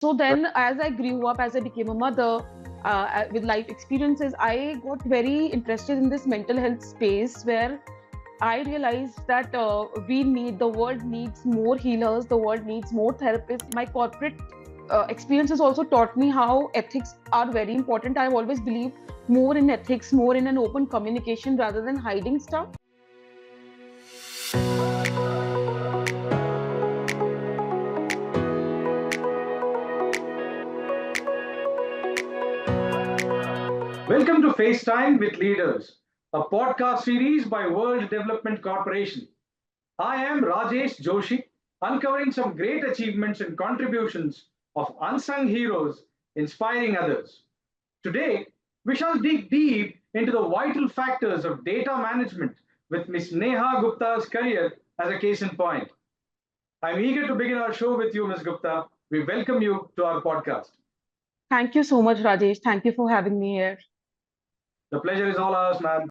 So then, as I grew up, as I became a mother, with life experiences, I got very interested in this mental health space where I realized that the world needs more healers, the world needs more therapists. My corporate experiences also taught me how ethics are very important. I've always believed more in ethics, more in an open communication rather than hiding stuff. Welcome to FaceTime with Leaders, a podcast series by World Development Corporation. I am Rajesh Joshi, uncovering some great achievements and contributions of unsung heroes inspiring others. Today, we shall dig deep into the vital factors of data management with Ms. Neha Gupta's career as a case in point. I'm eager to begin our show with you, Ms. Gupta. We welcome you to our podcast. Thank you so much, Rajesh. Thank you for having me here. The pleasure is all ours, ma'am.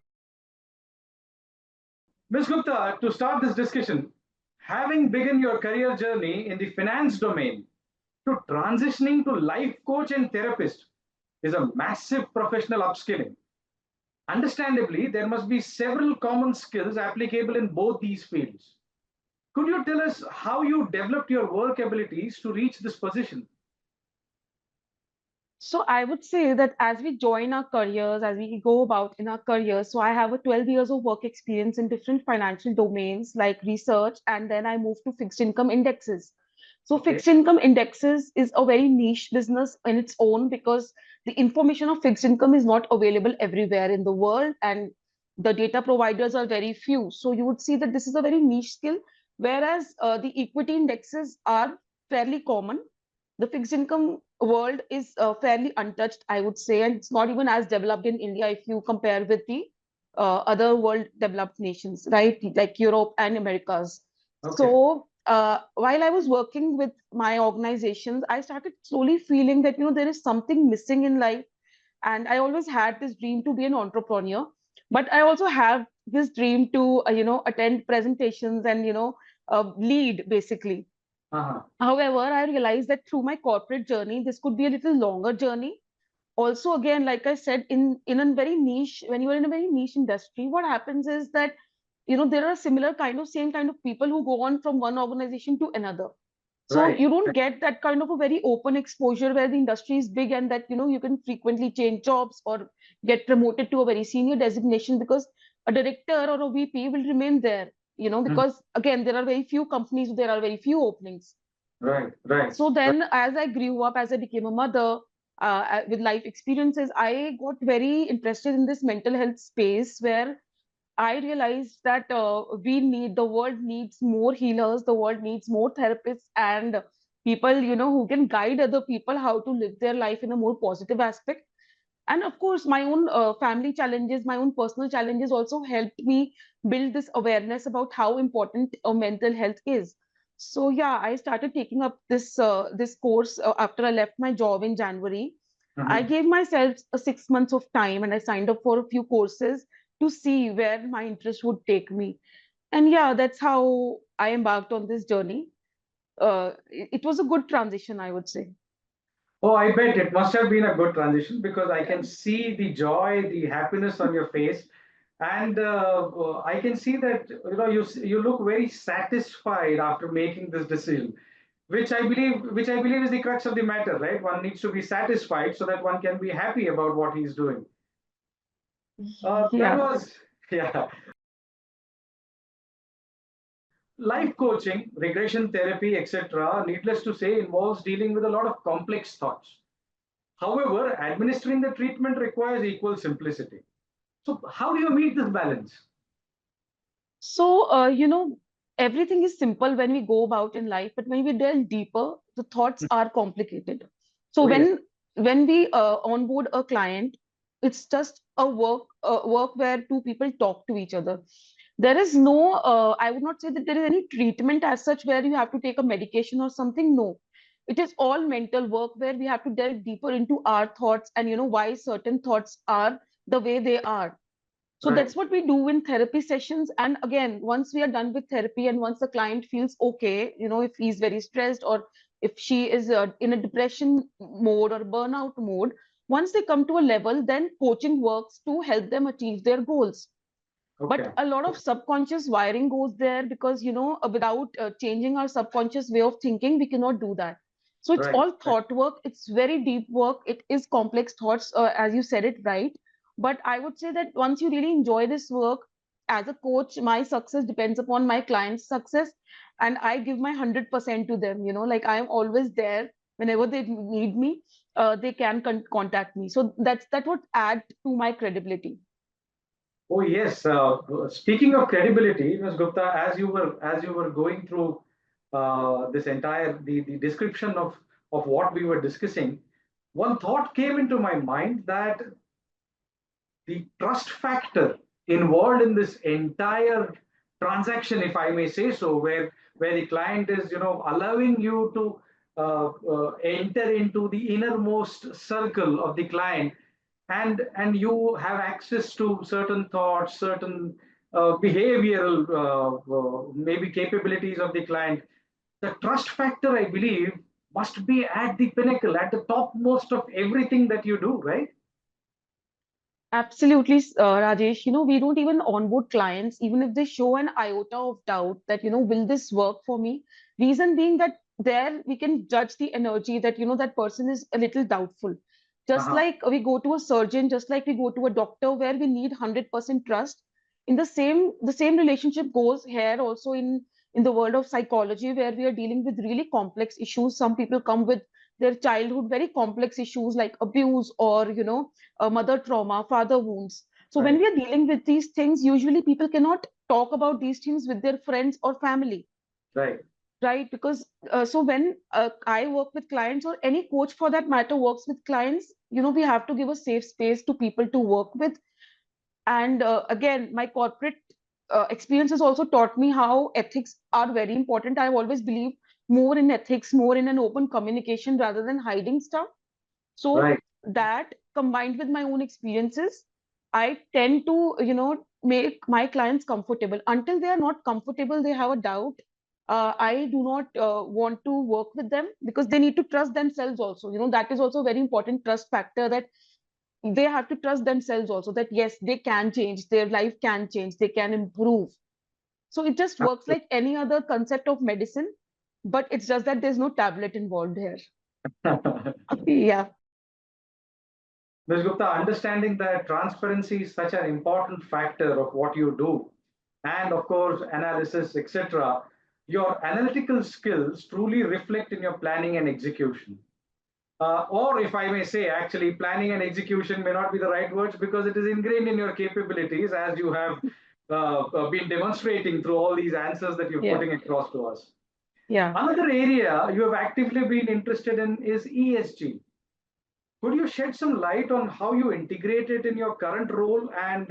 Ms. Gupta, to start this discussion, having begun your career journey in the finance domain to transitioning to life coach and therapist is a massive professional upskilling. Understandably, there must be several common skills applicable in both these fields. Could you tell us how you developed your work abilities to reach this position? So I would say that as we join our careers, as we go about in our careers, so I have a 12 years of work experience in different financial domains like research, and then I moved to fixed income indexes. So Okay. fixed income indexes is a very niche business in its own because the information of fixed income is not available everywhere in the world, and the data providers are very few. So you would see that this is a very niche skill, whereas the equity indexes are fairly common. The fixed income world is fairly untouched, I would say, and it's not even as developed in India if you compare with the other world developed nations, right? Like Europe and Americas. Okay. So while I was working with my organizations, I started slowly feeling that there is something missing in life, and I always had this dream to be an entrepreneur, but I also have this dream to attend presentations and lead basically. Uh-huh. However, I realized that through my corporate journey, this could be a little longer journey. Also, again, like I said, in a very niche, when you are in a very niche industry, what happens is that there are similar kind of same kind of people who go on from one organization to another. So Right. you don't get that kind of a very open exposure where the industry is big and that you can frequently change jobs or get promoted to a very senior designation because a director or a VP will remain there. Mhm. Because again, there are very few companies, there are very few openings. Right. Right. So Right. then, as I grew up, as I became a mother with life experiences, I got very interested in this mental health space where I realized that the world needs more healers, the world needs more therapists and people, who can guide other people how to live their life in a more positive aspect. And of course, my own family challenges, my own personal challenges also helped me build this awareness about how important mental health is. So yeah, I started taking up this course after I left my job in January. I Mhm. gave myself 6 months of time and I signed up for a few courses to see where my interest would take me. And yeah, that's how I embarked on this journey. It was a good transition, I would say. Oh, I bet it must have been a good transition because I can see the joy, the happiness on your face, and I can see that you look very satisfied after making this decision, which I believe is the crux of the matter, right? One needs to be satisfied so that one can be happy about what he's doing. That Yeah. was yeah. Life coaching, regression therapy, etc., needless to say, involves dealing with a lot of complex thoughts. However, administering the treatment requires equal simplicity. So, how do you meet this balance? So, everything is simple when we go about in life, but when we delve deeper, the thoughts are complicated. So Oh, yes. when we onboard a client, it's just a work where two people talk to each other. There is no, I would not say that there is any treatment as such where you have to take a medication or something. No, it is all mental work where we have to delve deeper into our thoughts and why certain thoughts are the way they are. So Right. that's what we do in therapy sessions. And again, once we are done with therapy and once the client feels okay, if he's very stressed or if she is in a depression mode or burnout mode, once they come to a level, then coaching works to help them achieve their goals. But Okay. a lot of subconscious wiring goes there, because without changing our subconscious way of thinking, we cannot do that. So it's Right. all thought work, it's very deep work, it is complex thoughts, as you said it right. But I would say that once you really enjoy this work, as a coach, my success depends upon my client's success, and I give my 100% to them. Like, I am always there whenever they need me. They can contact me, so that would add to my credibility. Oh yes. Speaking of credibility, Ms. Gupta, as you were going through this entire the description of what we were discussing, one thought came into my mind that the trust factor involved in this entire transaction, if I may say so, where the client is, allowing you to enter into the innermost circle of the client, and you have access to certain thoughts, certain behavioral maybe capabilities of the client. The trust factor, I believe, must be at the pinnacle, at the topmost of everything that you do, right? Absolutely, Rajesh. We don't even onboard clients, even if they show an iota of doubt that, will this work for me? Reason being that there we can judge the energy that, that person is a little doubtful. Just Uh-huh. like we go to a surgeon, just like we go to a doctor where we need 100% trust. In the same relationship goes here also in the world of psychology, where we are dealing with really complex issues. Some people come with their childhood very complex issues like abuse, or mother trauma, father wounds. So when Right. we are dealing with these things, usually people cannot talk about these things with their friends or family, Right. right? Because so when I work with clients, or any coach for that matter works with clients, we have to give a safe space to people to work with. And again, my corporate experience has also taught me how ethics are very important. I've always believed more in ethics, more in an open communication rather than hiding stuff. So Right. that, combined with my own experiences, I tend to, make my clients comfortable. Until they are not comfortable, they have a doubt. I do not want to work with them, because they need to trust themselves also. That is also a very important trust factor, that they have to trust themselves also, that yes, they can change, their life can change, they can improve. So it just works like any other concept of medicine, but it's just that there's no tablet involved here. Yeah. Ms. Gupta, understanding that transparency is such an important factor of what you do, and of course, analysis, etc., your analytical skills truly reflect in your planning and execution. Or, if I may say, actually, planning and execution may not be the right words, because it is ingrained in your capabilities, as you have been demonstrating through all these answers that you're Yeah. putting across to us. Yeah. Another area you have actively been interested in is ESG. Could you shed some light on how you integrate it in your current role, and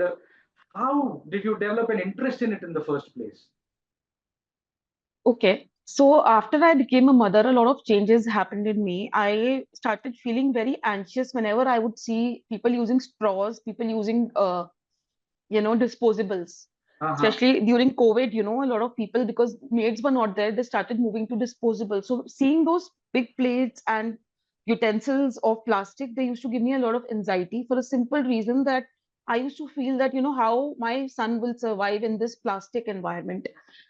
how did you develop an interest in it in the first place? Okay. So after I became a mother, a lot of changes happened in me. I started feeling very anxious whenever I would see people using straws, people using disposables. Uh-huh. Especially during COVID, a lot of people, because maids were not there, they started moving to disposable. So seeing those big plates and utensils of plastic, they used to give me a lot of anxiety, for a simple reason that I used to feel that, how my son will survive in this plastic environment.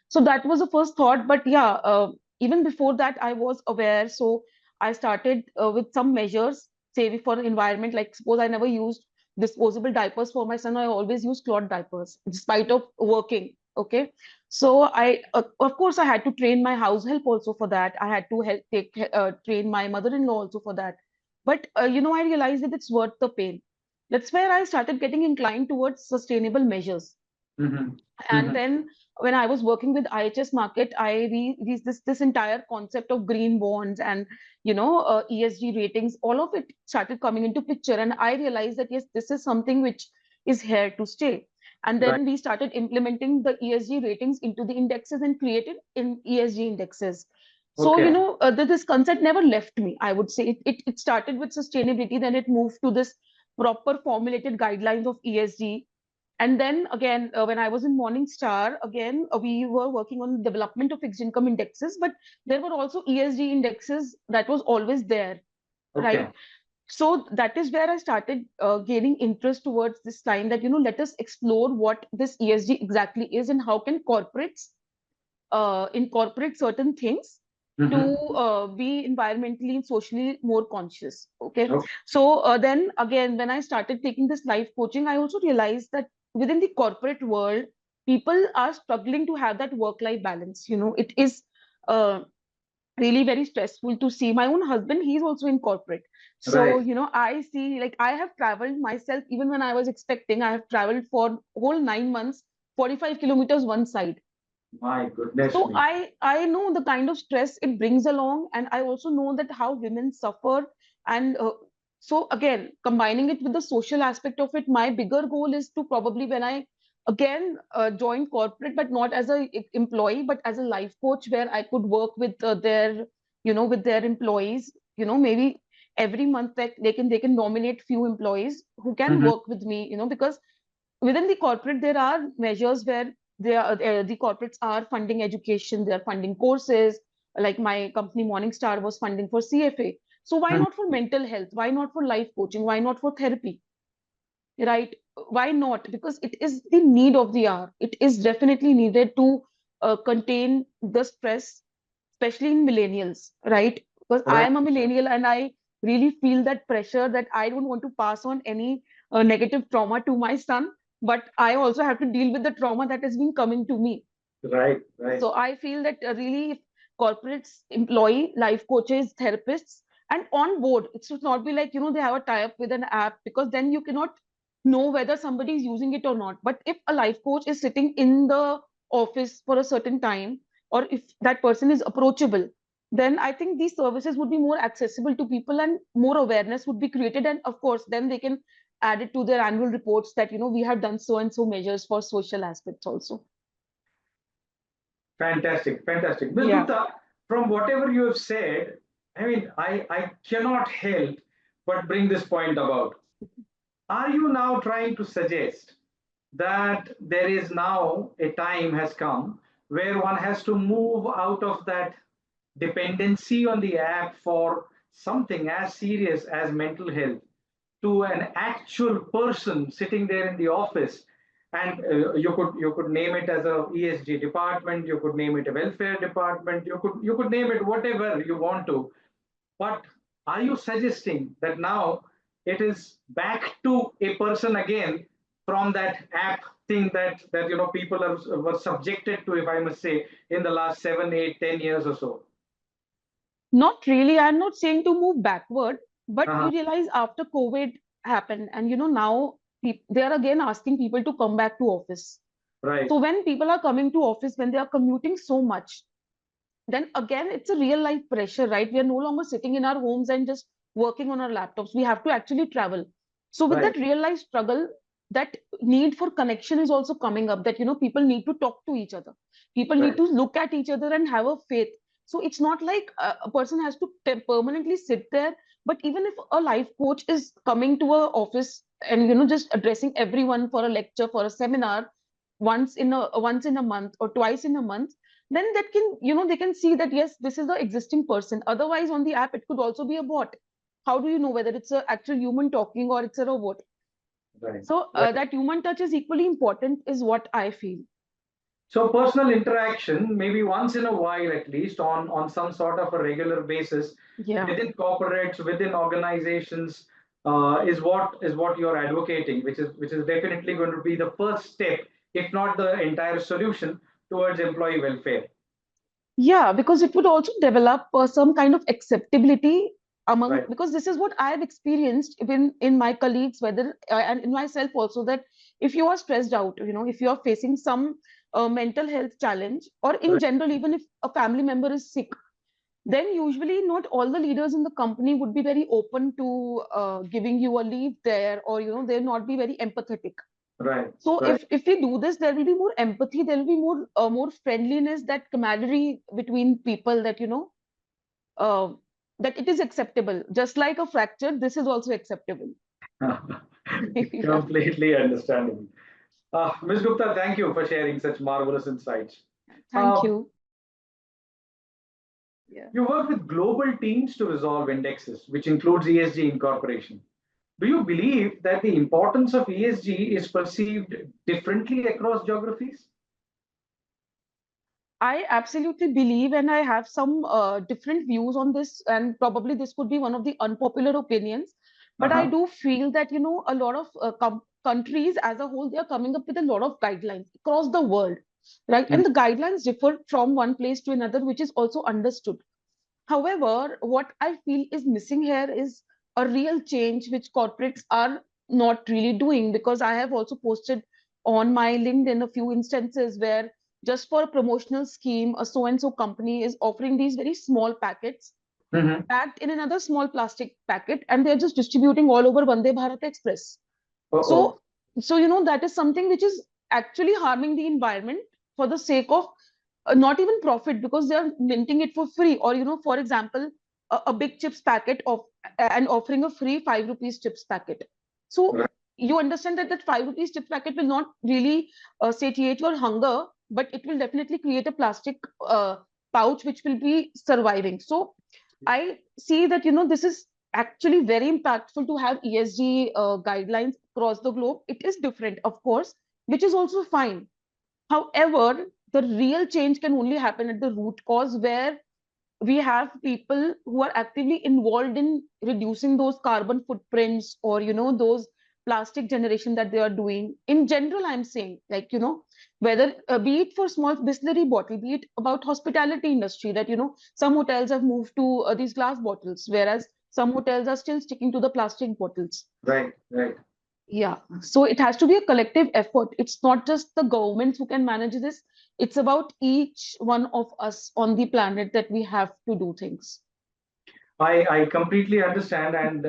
So that was the first thought. But yeah, even before that, I was aware. So I started with some measures, say for the environment, like suppose I never used disposable diapers for my son. I always use cloth diapers, despite of working. Okay, so of course, I had to train my house help also for that. I had to train my mother-in-law also for that. But I realized that it's worth the pain. That's where I started getting inclined towards sustainable measures. Mm-hmm. And Mm-hmm. then when I was working with IHS Market, I this entire concept of green bonds and ESG ratings, all of it started coming into picture, and I realized that yes, this is something which is here to stay. And Right. then we started implementing the ESG ratings into the indexes and created in ESG indexes. So Okay. this concept never left me. I would say it started with sustainability, then it moved to this proper formulated guidelines of ESG, And then again, when I was in Morningstar, again, we were working on development of fixed income indexes, but there were also ESG indexes that was always there, right? Okay. So that is where I started gaining interest towards this line that, let us explore what this ESG exactly is and how can corporates incorporate certain things to Mm-hmm. be environmentally and socially more conscious. Okay. Okay. So then again, when I started taking this life coaching, I also realized that within the corporate world, people are struggling to have that work-life balance. It is uh, really very stressful to see. My own husband, he's also in corporate. So, Right. I see, like, I have traveled myself, even when I was expecting, I have traveled for whole 9 months, 45 kilometers one side. My goodness So me. I know the kind of stress it brings along, and I also know that how women suffer. And so again, combining it with the social aspect of it, my bigger goal is to probably, when I again join corporate, but not as a employee, but as a life coach, where I could work with with their employees. Maybe every month that they can nominate few employees who can Mm-hmm. work with me. Because within the corporate there are measures where the corporates are funding education, they are funding courses. Like my company Morningstar was funding for CFA. So why not for mental health, why not for life coaching, why not for therapy, right? Why not? Because it is the need of the hour. It is definitely needed to contain the stress, especially in millennials, right? Because I Right. am a millennial and I really feel that pressure that I don't want to pass on any negative trauma to my son, but I also have to deal with the trauma that has been coming to me. Right. Right. So I feel that really, if corporates employ life coaches, therapists, and on board, it should not be like, they have a tie-up with an app, because then you cannot know whether somebody is using it or not. But if a life coach is sitting in the office for a certain time, or if that person is approachable, then I think these services would be more accessible to people and more awareness would be created. And of course, then they can add it to their annual reports that, we have done so and so measures for social aspects also. Fantastic. Fantastic. Ms. Yeah. Gupta, from whatever you have said, I mean, I cannot help but bring this point about. Are you now trying to suggest that there is now a time has come where one has to move out of that dependency on the app for something as serious as mental health to an actual person sitting there in the office, and you could name it as a ESG department, you could name it a welfare department, you could name it whatever you want to, but are you suggesting that now it is back to a person again from that app thing that people were subjected to, if I must say, in the last 7, 8, 10 years or so? Not really. I'm not saying to move backward, but you Uh-huh. realize after COVID happened, and now they are again asking people to come back to office. Right. So when people are coming to office, when they are commuting so much, then again it's a real life pressure, right? We are no longer sitting in our homes and just working on our laptops. We have to actually travel. So with Right. that real life struggle, that need for connection is also coming up, that people need to talk to each other, people need Right. to look at each other and have a faith. So it's not like a person has to permanently sit there, but even if a life coach is coming to a office and just addressing everyone for a lecture, for a seminar, once in a month or twice in a month, then that can, they can see that yes, this is the existing person. Otherwise, on the app it could also be a bot. How do you know whether it's an actual human talking or it's a robot? Right. So Right. that human touch is equally important, is what I feel. So personal interaction, maybe once in a while at least, on some sort of a regular basis, Yeah. within corporates, within organizations, is what you're advocating, which is definitely going to be the first step, if not the entire solution towards employee welfare. Yeah, because it would also develop some kind of acceptability among, Right. because this is what I have experienced even in my colleagues, whether and in myself also, that if you are stressed out, if you are facing some mental health challenge, or in Right. general, even if a family member is sick, then usually not all the leaders in the company would be very open to giving you a leave there, or they'll not be very empathetic. Right. So Right. if we do this, there will be more empathy, there will be more friendliness, that camaraderie between people, that uh, that it is acceptable. Just like a fracture, this is also acceptable. Yeah. Completely understandable. Ms. Gupta, thank you for sharing such marvelous insights. Thank Uh, you. Yeah. you work with global teams to resolve indexes, which includes ESG incorporation. Do you believe that the importance of ESG is perceived differently across geographies? I absolutely believe, and I have some different views on this, and probably this could be one of the unpopular opinions. But I Uh-huh. do feel that, a lot of countries as a whole, they are coming up with a lot of guidelines across the world, right? Mhm. And the guidelines differ from one place to another, which is also understood. However, what I feel is missing here is a real change which corporates are not really doing, because I have also posted on my LinkedIn a few instances where just for a promotional scheme, a so and so company is offering these very small packets Mhm. packed in another small plastic packet, and they're just distributing all over Vande Bharat Express. Uh-oh. So, that is something which is actually harming the environment for the sake of not even profit, because they are minting it for free. Or, for example, a big chips packet of and offering a free 5 rupees chips packet. So Right. you understand that 5 rupees chips packet will not really satiate your hunger, but it will definitely create a plastic pouch which will be surviving. So I see that, this is actually very impactful to have ESG guidelines across the globe. It is different, of course, which is also fine. However, the real change can only happen at the root cause, where we have people who are actively involved in reducing those carbon footprints, or those plastic generation that they are doing in general. I'm saying, like, whether be it for small Bisleri bottle, be it about hospitality industry, that some hotels have moved to these glass bottles, whereas some hotels are still sticking to the plastic bottles. Right. Right. Yeah, so it has to be a collective effort. It's not just the governments who can manage this. It's about each one of us on the planet that we have to do things. I completely understand. And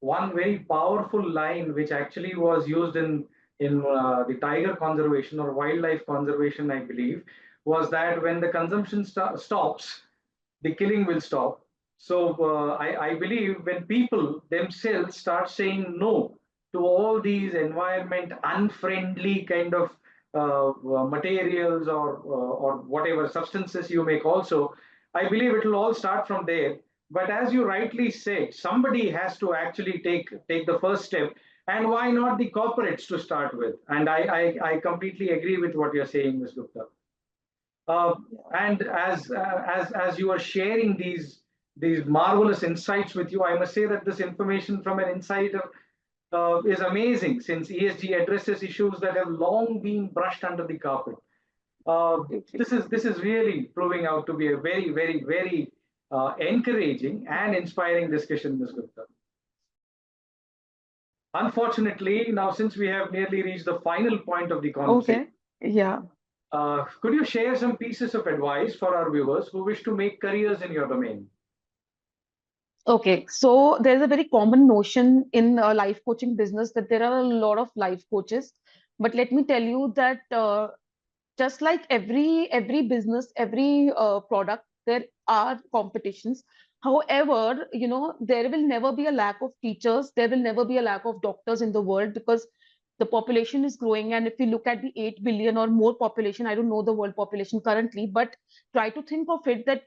one very powerful line, which actually was used in the tiger conservation or wildlife conservation, I believe, was that when the consumption stops, the killing will stop. So I believe when people themselves start saying no to all these environment unfriendly kind of materials or whatever substances you make also, I believe it will all start from there. But as you rightly said, somebody has to actually take the first step, and why not the corporates to start with? And I completely agree with what you're saying, Ms. Gupta. Uh, and as you are sharing these marvelous insights with you, I must say that this information from an insider is amazing, since ESG addresses issues that have long been brushed under the carpet. Absolutely. This is really proving out to be a very very very encouraging and inspiring discussion, Ms. Gupta. Unfortunately, now since we have nearly reached the final point of the conversation, Okay. Yeah. could you share some pieces of advice for our viewers who wish to make careers in your domain? Okay. So there's a very common notion in life coaching business that there are a lot of life coaches. But let me tell you that just like every business, every product, there are competitions. However, there will never be a lack of teachers, there will never be a lack of doctors in the world, because the population is growing. And if we look at the 8 billion or more population, I don't know the world population currently, but try to think of it, that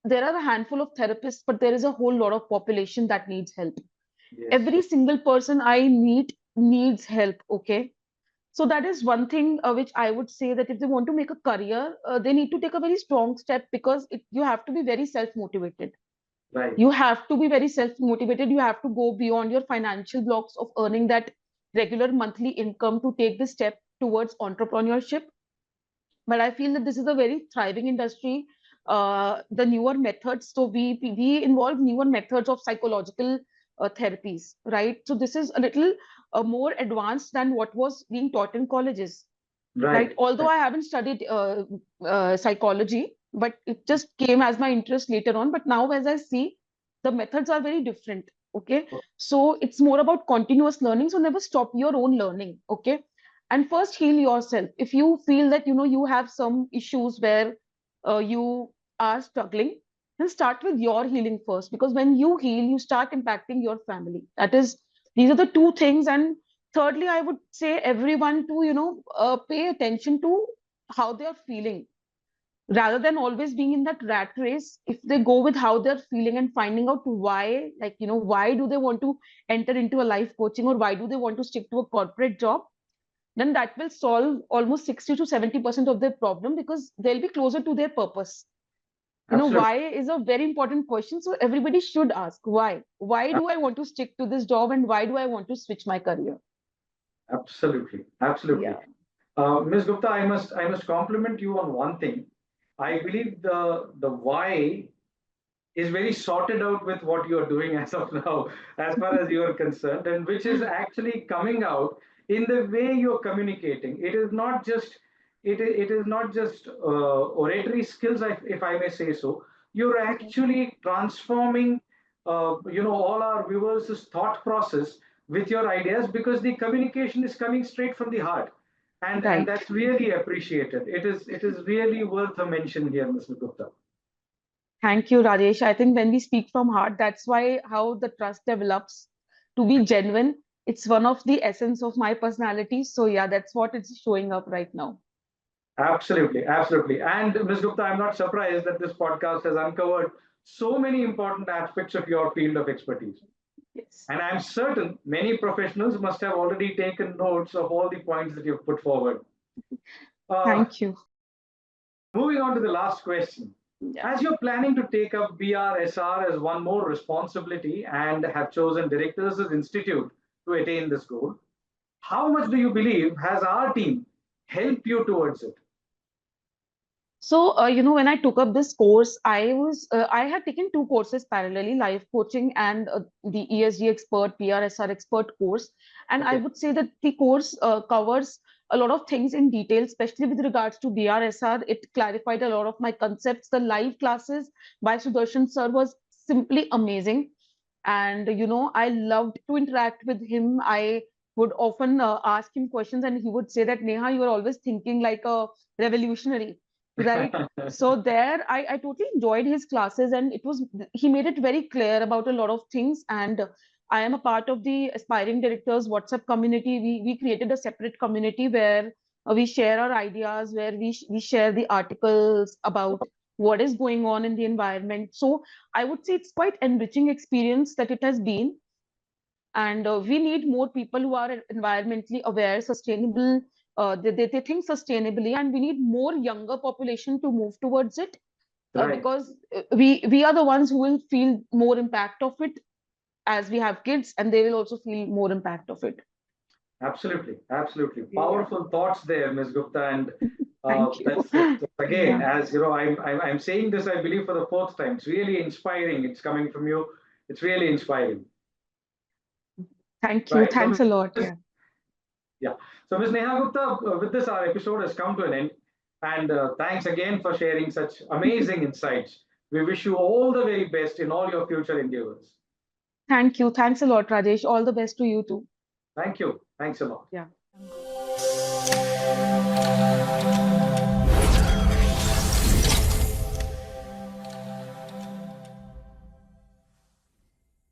there are a handful of therapists, but there is a whole lot of population that needs help. Yes. Every single person I meet needs help. Okay, so that is one thing which I would say, that if they want to make a career, they need to take a very strong step, because you have to be very self-motivated. Right. You have to be very self-motivated. You have to go beyond your financial blocks of earning that regular monthly income to take the step towards entrepreneurship. But I feel that this is a very thriving industry. The newer methods, so we involve newer methods of psychological therapies, right? So this is a little more advanced than what was being taught in colleges, right? Right. Although I haven't studied psychology, but it just came as my interest later on. But now, as I see, the methods are very different. Okay, so it's more about continuous learning. So never stop your own learning. Okay, and first heal yourself. If you feel that you have some issues where you are struggling, then start with your healing first. Because when you heal, you start impacting your family. That is, these are the two things. And thirdly, I would say everyone to, pay attention to how they are feeling rather than always being in that rat race. If they go with how they're feeling and finding out why, like, why do they want to enter into a life coaching, or why do they want to stick to a corporate job, then that will solve almost 60 to 70% of their problem, because they'll be closer to their purpose. Absolutely. Why is a very important question. So everybody should ask why. Why do I want to stick to this job, and why do I want to switch my career? Absolutely. Absolutely. Yeah, Ms. Gupta, I must compliment you on one thing. I believe the why is very sorted out with what you are doing as of now, as far as you are concerned, and which is actually coming out in the way you're communicating. It is not just oratory skills, if I may say so. You're actually transforming, all our viewers' thought process with your ideas, because the communication is coming straight from the heart, and right. that's really appreciated. It is really worth a mention here, Mr. Gupta. Thank you, Rajesh. I think when we speak from heart, that's why how the trust develops to be genuine. It's one of the essence of my personality. So yeah, that's what it's showing up right now. Absolutely, absolutely. And Ms. Gupta, I'm not surprised that this podcast has uncovered so many important aspects of your field of expertise. Yes. And I'm certain many professionals must have already taken notes of all the points that you've put forward. Uh, Thank you. Moving on to the last question. Yeah. As you're planning to take up BRSR as one more responsibility and have chosen Directors Institute to attain this goal, how much do you believe has our team helped you towards it? So, when I took up this course, I had taken two courses parallelly, life coaching and the ESG expert, BRSR expert course. And I Okay. would say that the course covers a lot of things in detail, especially with regards to BRSR. It clarified a lot of my concepts. The live classes by Sudarshan sir was simply amazing. And, I loved to interact with him. I would often ask him questions, and he would say that, Neha, you are always thinking like a revolutionary, right? So there, I totally enjoyed his classes, and he made it very clear about a lot of things. And I am a part of the aspiring directors WhatsApp community. We created a separate community where we share our ideas, where we share the articles about what is going on in the environment. So I would say it's quite enriching experience that it has been. And we need more people who are environmentally aware, sustainable. They think sustainably, and we need more younger population to move towards it, Right. because we are the ones who will feel more impact of it as we have kids, and they will also feel more impact of it. Absolutely, absolutely. Yeah. Powerful thoughts there, Ms. Gupta. And Thank you. that's again, Yeah. as you know, I'm saying this, I believe, for the fourth time. It's really inspiring. It's coming from you. It's really inspiring. Thank you. Right. So, Thanks a lot. Ms. Yeah. Yeah. So, Ms. Neha Gupta, with this, our episode has come to an end. And thanks again for sharing such amazing insights. We wish you all the very best in all your future endeavors. Thank you. Thanks a lot, Rajesh. All the best to you too. Thank you. Thanks a lot. Yeah.